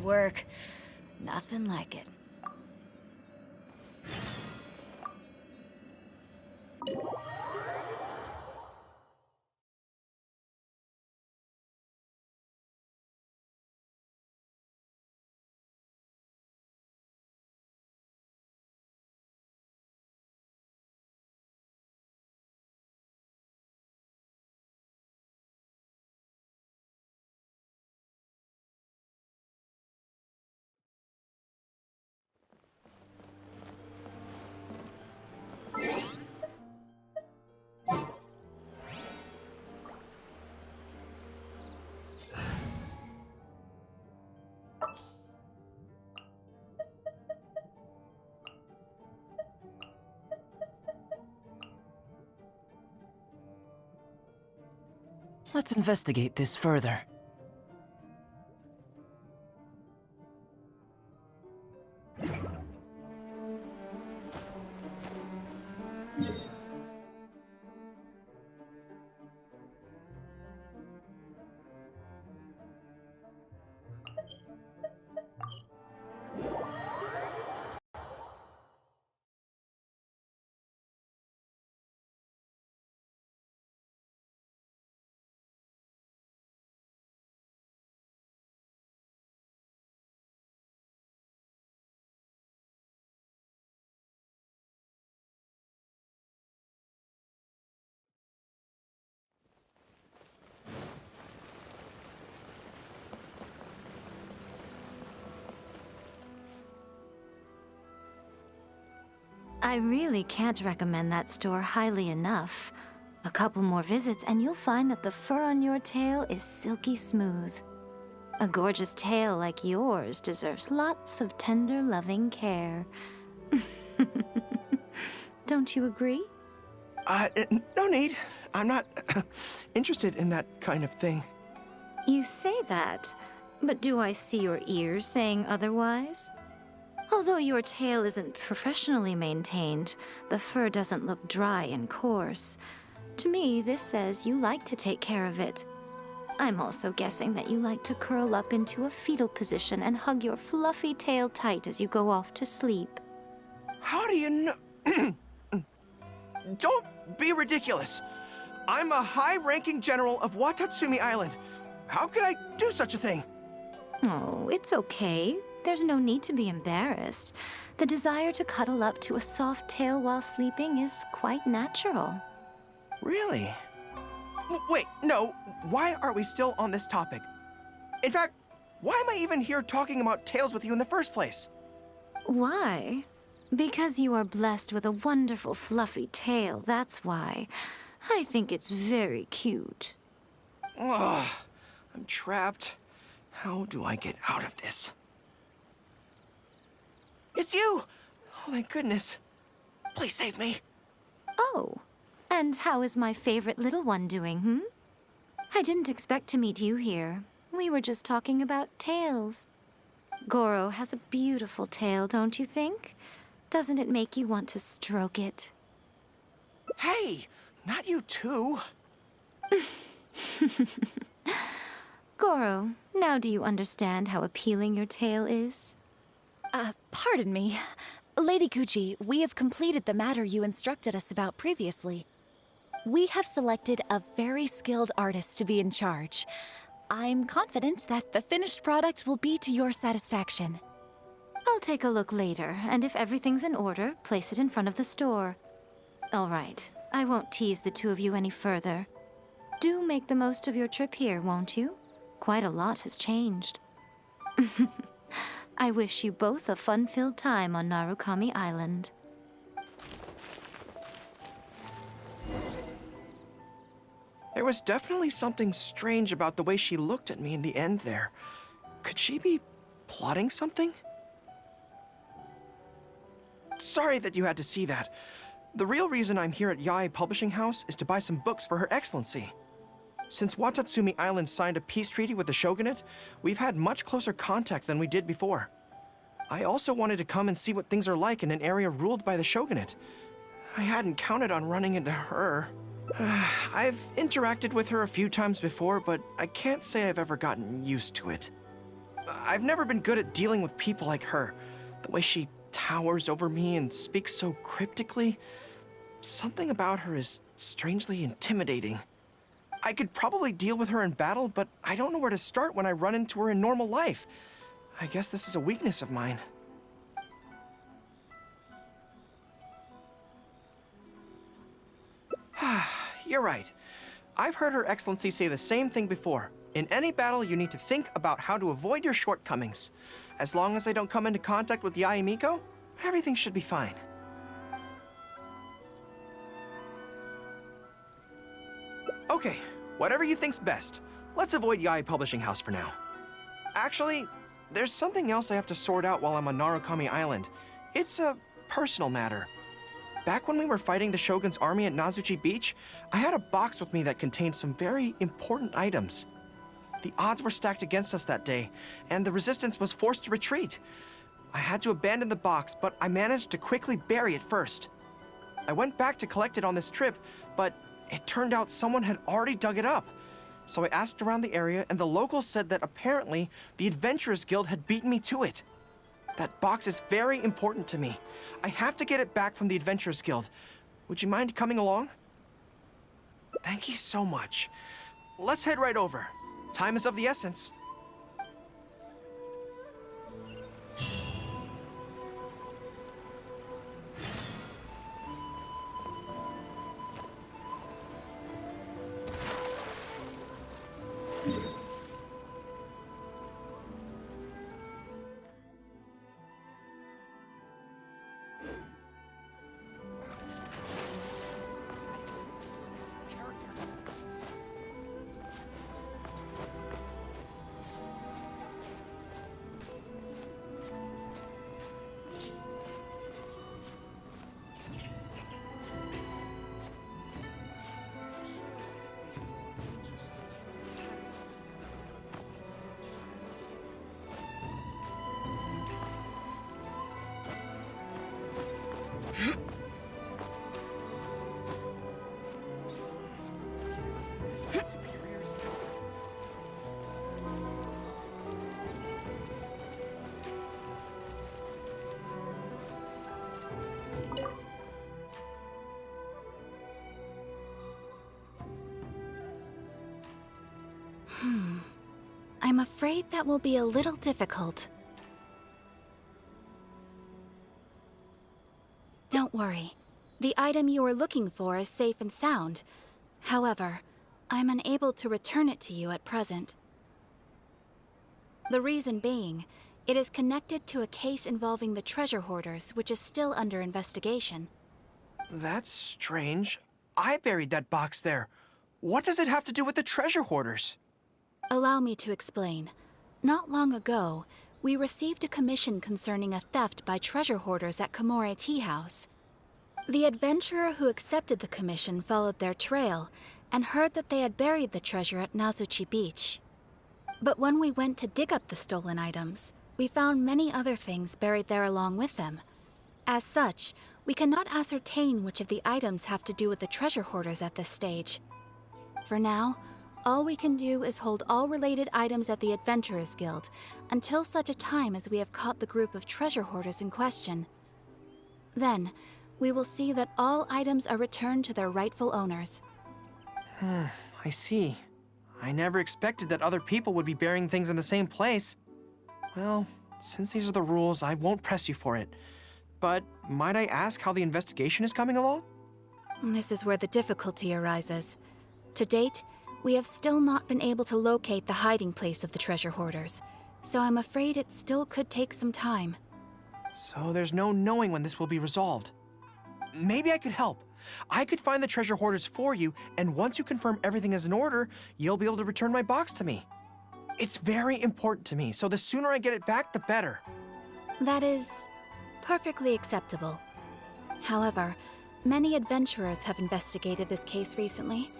work. Nothing like it. Let's investigate this further. I really can't recommend that store highly enough. A couple more visits and you'll find that the fur on your tail is silky smooth. A gorgeous tail like yours deserves lots of tender, loving care. Don't you agree? No need. I'm not interested in that kind of thing. You say that, but do I see your ears saying otherwise? Although your tail isn't professionally maintained, the fur doesn't look dry and coarse. To me, this says you like to take care of it. I'm also guessing that you like to curl up into a fetal position and hug your fluffy tail tight as you go off to sleep. How do you know? Don't be ridiculous. I'm a high-ranking general of Watatsumi Island. How could I do such a thing? Oh, it's okay. There's no need to be embarrassed. The desire to cuddle up to a soft tail while sleeping is quite natural. Really? Wait, no. Why are we still on this topic? In fact, why am I even here talking about tails with you in the first place? Why? Because you are blessed with a wonderful fluffy tail, that's why. I think it's very cute. Ugh, I'm trapped. How do I get out of this? It's you! Oh, thank goodness. Please save me. Oh, and how is my favorite little one doing, I didn't expect to meet you here. We were just talking about tails. Gorou has a beautiful tail, don't you think? Doesn't it make you want to stroke it? Hey, not you too. Gorou, now do you understand how appealing your tail is? Pardon me. Lady Gucci, we have completed the matter you instructed us about previously. We have selected a very skilled artist to be in charge. I'm confident that the finished product will be to your satisfaction. I'll take a look later, and if everything's in order, place it in front of the store. All right, I won't tease the two of you any further. Do make the most of your trip here, won't you? Quite a lot has changed. I wish you both a fun-filled time on Narukami Island. There was definitely something strange about the way she looked at me in the end there. Could she be plotting something? Sorry that you had to see that. The real reason I'm here at Yae Publishing House is to buy some books for Her Excellency. Since Watatsumi Island signed a peace treaty with the shogunate, we've had much closer contact than we did before. I also wanted to come and see what things are like in an area ruled by the shogunate. I hadn't counted on running into her. I've interacted with her a few times before, but I can't say I've ever gotten used to it. I've never been good at dealing with people like her. The way she towers over me and speaks so cryptically. Something about her is strangely intimidating. I could probably deal with her in battle, but I don't know where to start when I run into her in normal life. I guess this is a weakness of mine. You're right. I've heard Her Excellency say the same thing before. In any battle, you need to think about how to avoid your shortcomings. As long as I don't come into contact with Yae Miko, everything should be fine. Okay, whatever you think's best. Let's avoid Yae Publishing House for now. Actually, there's something else I have to sort out while I'm on Narukami Island. It's a personal matter. Back when we were fighting the Shogun's army at Nazuchi Beach, I had a box with me that contained some very important items. The odds were stacked against us that day, and the resistance was forced to retreat. I had to abandon the box, but I managed to quickly bury it first. I went back to collect it on this trip, but it turned out someone had already dug it up. So I asked around the area, and the locals said that apparently the Adventurers Guild had beaten me to it. That box is very important to me. I have to get it back from the Adventurers Guild. Would you mind coming along? Thank you so much. Let's head right over. Time is of the essence. I'm afraid that will be a little difficult. Don't worry. The item you are looking for is safe and sound. However, I'm unable to return it to you at present. The reason being, it is connected to a case involving the treasure hoarders, which is still under investigation. That's strange. I buried that box there. What does it have to do with the treasure hoarders? Allow me to explain. Not long ago, we received a commission concerning a theft by treasure hoarders at Komore Tea House. The adventurer who accepted the commission followed their trail and heard that they had buried the treasure at Nazuchi Beach. But when we went to dig up the stolen items, we found many other things buried there along with them. As such, we cannot ascertain which of the items have to do with the treasure hoarders at this stage. For now, all we can do is hold all related items at the Adventurers Guild until such a time as we have caught the group of treasure hoarders in question. Then, we will see that all items are returned to their rightful owners. I see. I never expected that other people would be burying things in the same place. Well, since these are the rules, I won't press you for it. But might I ask how the investigation is coming along? This is where the difficulty arises. To date, we have still not been able to locate the hiding place of the treasure hoarders, so I'm afraid it still could take some time. So there's no knowing when this will be resolved. Maybe I could help. I could find the treasure hoarders for you, and once you confirm everything is in order, you'll be able to return my box to me. It's very important to me, so the sooner I get it back, the better. That is perfectly acceptable. However, many adventurers have investigated this case recently.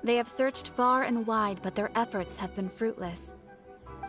They have searched far and wide, but their efforts have been fruitless.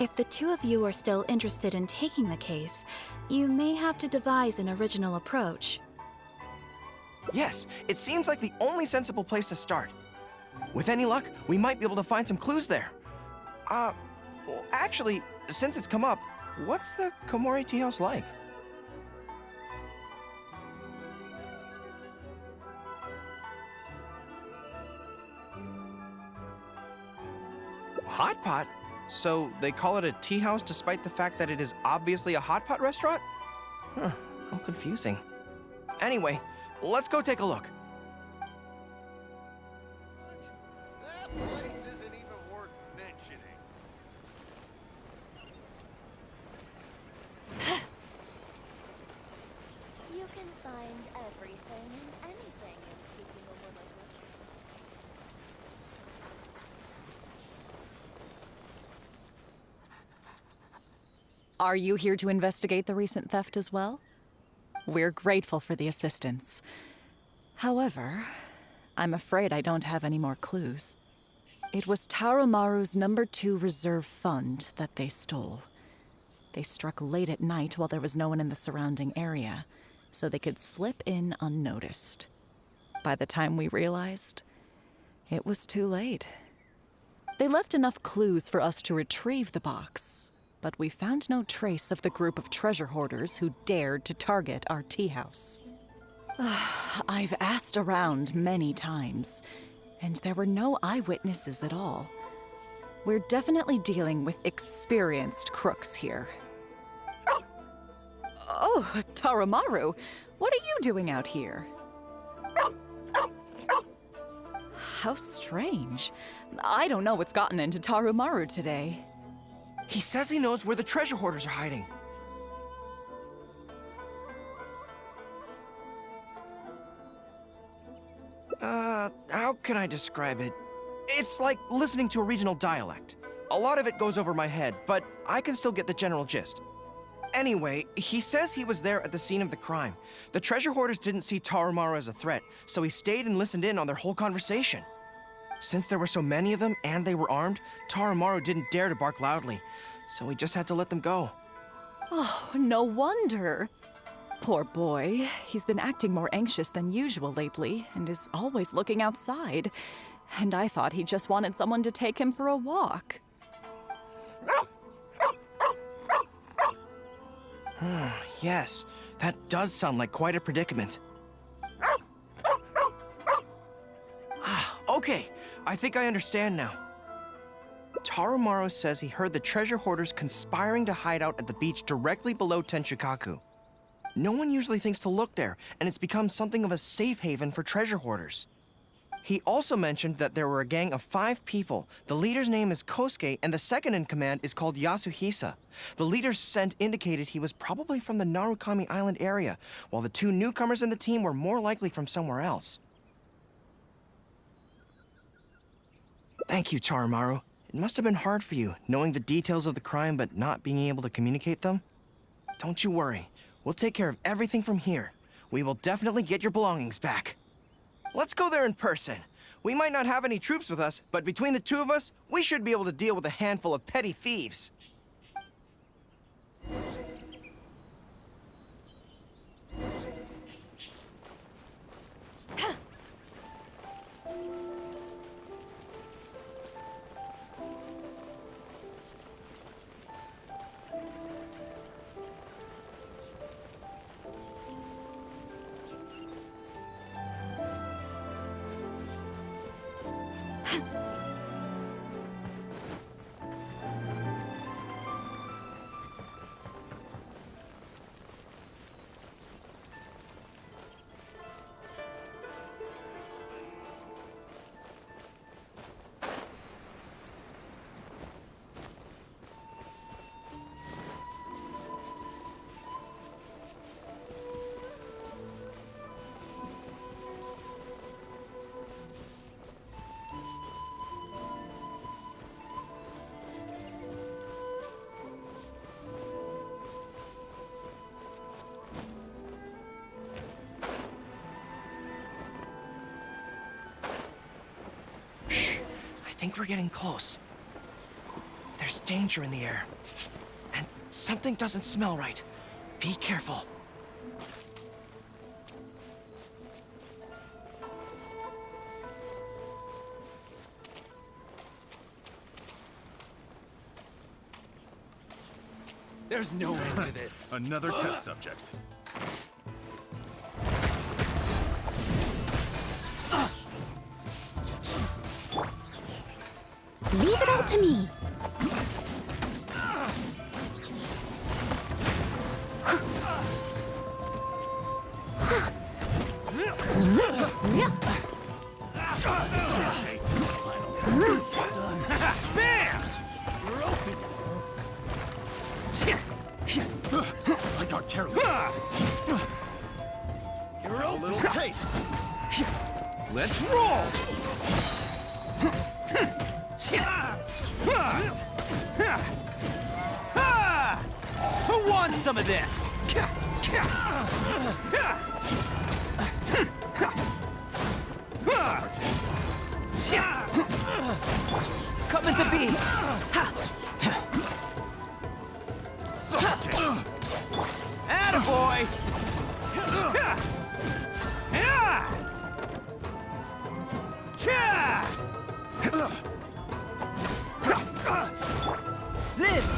If the two of you are still interested in taking the case, you may have to devise an original approach. Yes, it seems like the only sensible place to start. With any luck, we might be able to find some clues there. Well, actually, since it's come up, what's the Komori tea house like? Hot pot? So they call it a tea house despite the fact that it is obviously a hot pot restaurant? Huh, how confusing. Anyway, let's go take a look. That place isn't even worth mentioning. You can find everything and anything in seeking a woman with Are you here to investigate the recent theft as well? We're grateful for the assistance. However, I'm afraid I don't have any more clues. It was Tarumaru's #2 reserve fund that they stole. They struck late at night while there was no one in the surrounding area, so they could slip in unnoticed. By the time we realized, it was too late. They left enough clues for us to retrieve the box, but we found no trace of the group of treasure hoarders who dared to target our tea house. I've asked around many times, and there were no eyewitnesses at all. We're definitely dealing with experienced crooks here. Oh, Tarumaru, what are you doing out here? How strange. I don't know what's gotten into Tarumaru today. He says he knows where the treasure hoarders are hiding. How can I describe it? It's like listening to a regional dialect. A lot of it goes over my head, but I can still get the general gist. Anyway, he says he was there at the scene of the crime. The treasure hoarders didn't see Tarumaru as a threat, so he stayed and listened in on their whole conversation. Since there were so many of them and they were armed, Tarumaru didn't dare to bark loudly, so we just had to let them go. Oh, no wonder. Poor boy. He's been acting more anxious than usual lately and is always looking outside. And I thought he just wanted someone to take him for a walk. Yes, that does sound like quite a predicament. Okay, I think I understand now. Tarumaru says he heard the treasure hoarders conspiring to hide out at the beach directly below Tenshikaku. No one usually thinks to look there, and it's become something of a safe haven for treasure hoarders. He also mentioned that there were a gang of 5 people. The leader's name is Kosuke, and the second in command is called Yasuhisa. The leader's scent indicated he was probably from the Narukami Island area, while the 2 newcomers in the team were more likely from somewhere else. Thank you, Tarumaru. It must have been hard for you, knowing the details of the crime but not being able to communicate them. Don't you worry. We'll take care of everything from here. We will definitely get your belongings back. Let's go there in person. We might not have any troops with us, but between the 2 of us, we should be able to deal with a handful of petty thieves. I think we're getting close. There's danger in the air. And something doesn't smell right. Be careful. There's no end to this. Another test subject. Leave it all to me. I got careless. Here, a little taste. Let's roll! Who wants some of this? Coming to be! Attaboy! Live!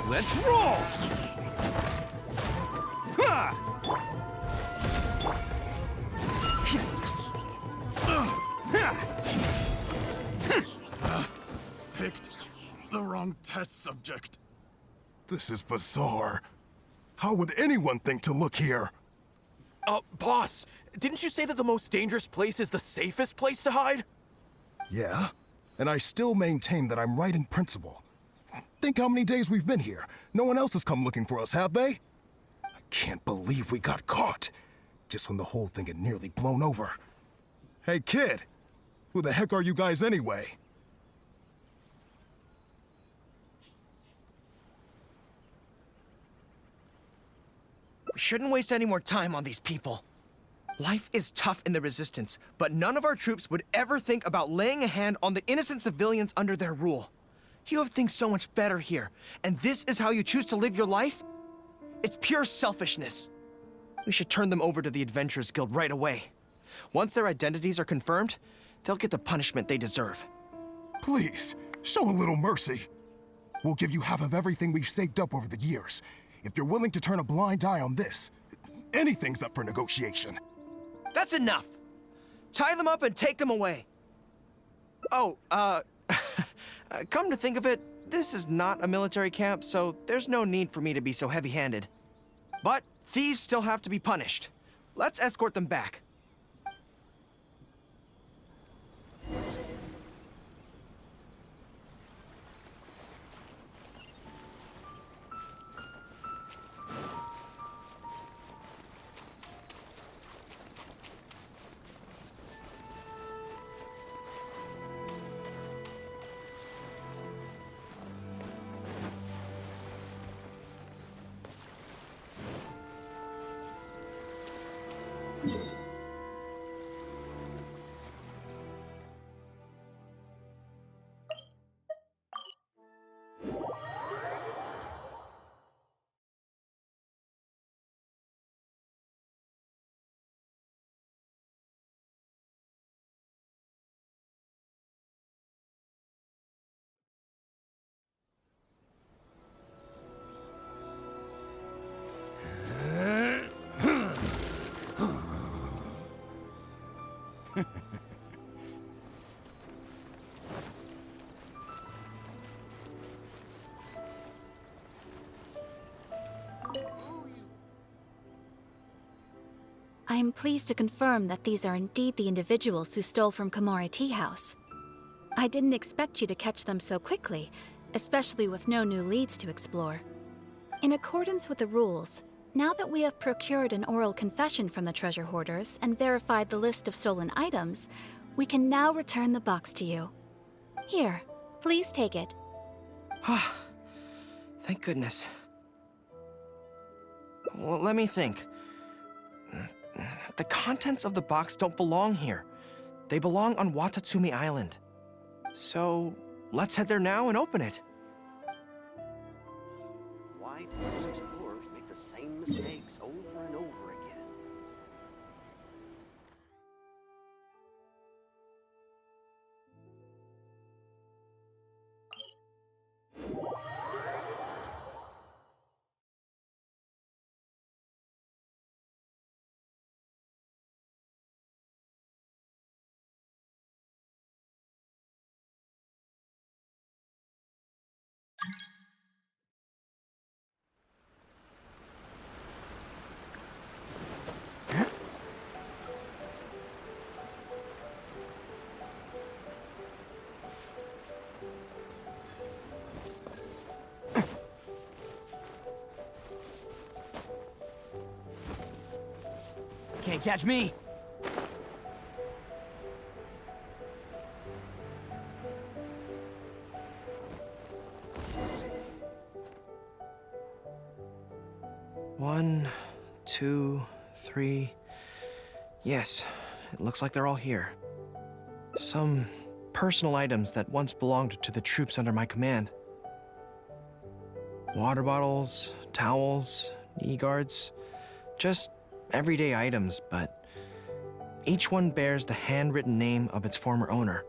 Let's roll! Picked the wrong test subject. This is bizarre. How would anyone think to look here? Boss, didn't you say that the most dangerous place is the safest place to hide? Yeah, and I still maintain that I'm right in principle. Think how many days we've been here. No one else has come looking for us, have they? I can't believe we got caught. Just when the whole thing had nearly blown over. Hey, kid! Who the heck are you guys anyway? We shouldn't waste any more time on these people. Life is tough in the Resistance, but none of our troops would ever think about laying a hand on the innocent civilians under their rule. You have things so much better here, and this is how you choose to live your life? It's pure selfishness. We should turn them over to the Adventurers Guild right away. Once their identities are confirmed, they'll get the punishment they deserve. Please, show a little mercy. We'll give you half of everything we've saved up over the years. If you're willing to turn a blind eye on this, anything's up for negotiation. That's enough! Tie them up and take them away. Oh, come to think of it, this is not a military camp, so there's no need for me to be so heavy-handed. But thieves still have to be punished. Let's escort them back. I am pleased to confirm that these are indeed the individuals who stole from Komori Tea House. I didn't expect you to catch them so quickly, especially with no new leads to explore. In accordance with the rules, now that we have procured an oral confession from the treasure hoarders and verified the list of stolen items, we can now return the box to you. Here, please take it. Thank goodness. Well, let me think. The contents of the box don't belong here. They belong on Watatsumi Island. So, let's head there now and open it. Why do new explorers make the same mistakes over and over again? Can't catch me. One, two, three. Yes, it looks like they're all here. Some personal items that once belonged to the troops under my command. Water bottles, towels, knee guards. Just everyday items, but each one bears the handwritten name of its former owner.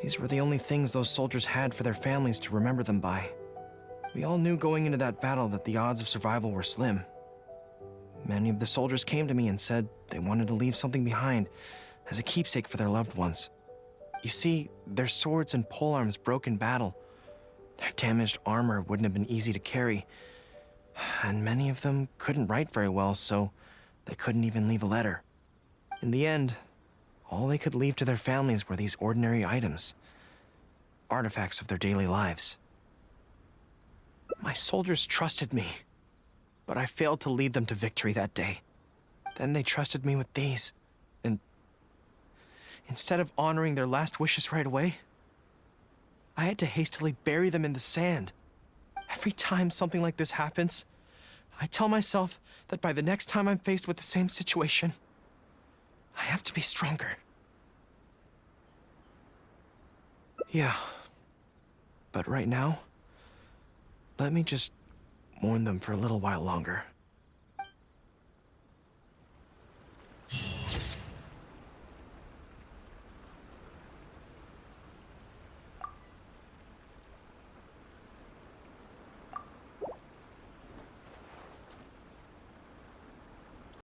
These were the only things those soldiers had for their families to remember them by. We all knew going into that battle that the odds of survival were slim. Many of the soldiers came to me and said they wanted to leave something behind as a keepsake for their loved ones. You see, their swords and polearms broke in battle. Their damaged armor wouldn't have been easy to carry, and many of them couldn't write very well, so they couldn't even leave a letter. In the end, all they could leave to their families were these ordinary items, artifacts of their daily lives. My soldiers trusted me, but I failed to lead them to victory that day. Then they trusted me with these, and instead of honoring their last wishes right away, I had to hastily bury them in the sand. Every time something like this happens, I tell myself that by the next time I'm faced with the same situation, I have to be stronger. Yeah, but right now, let me just mourn them for a little while longer.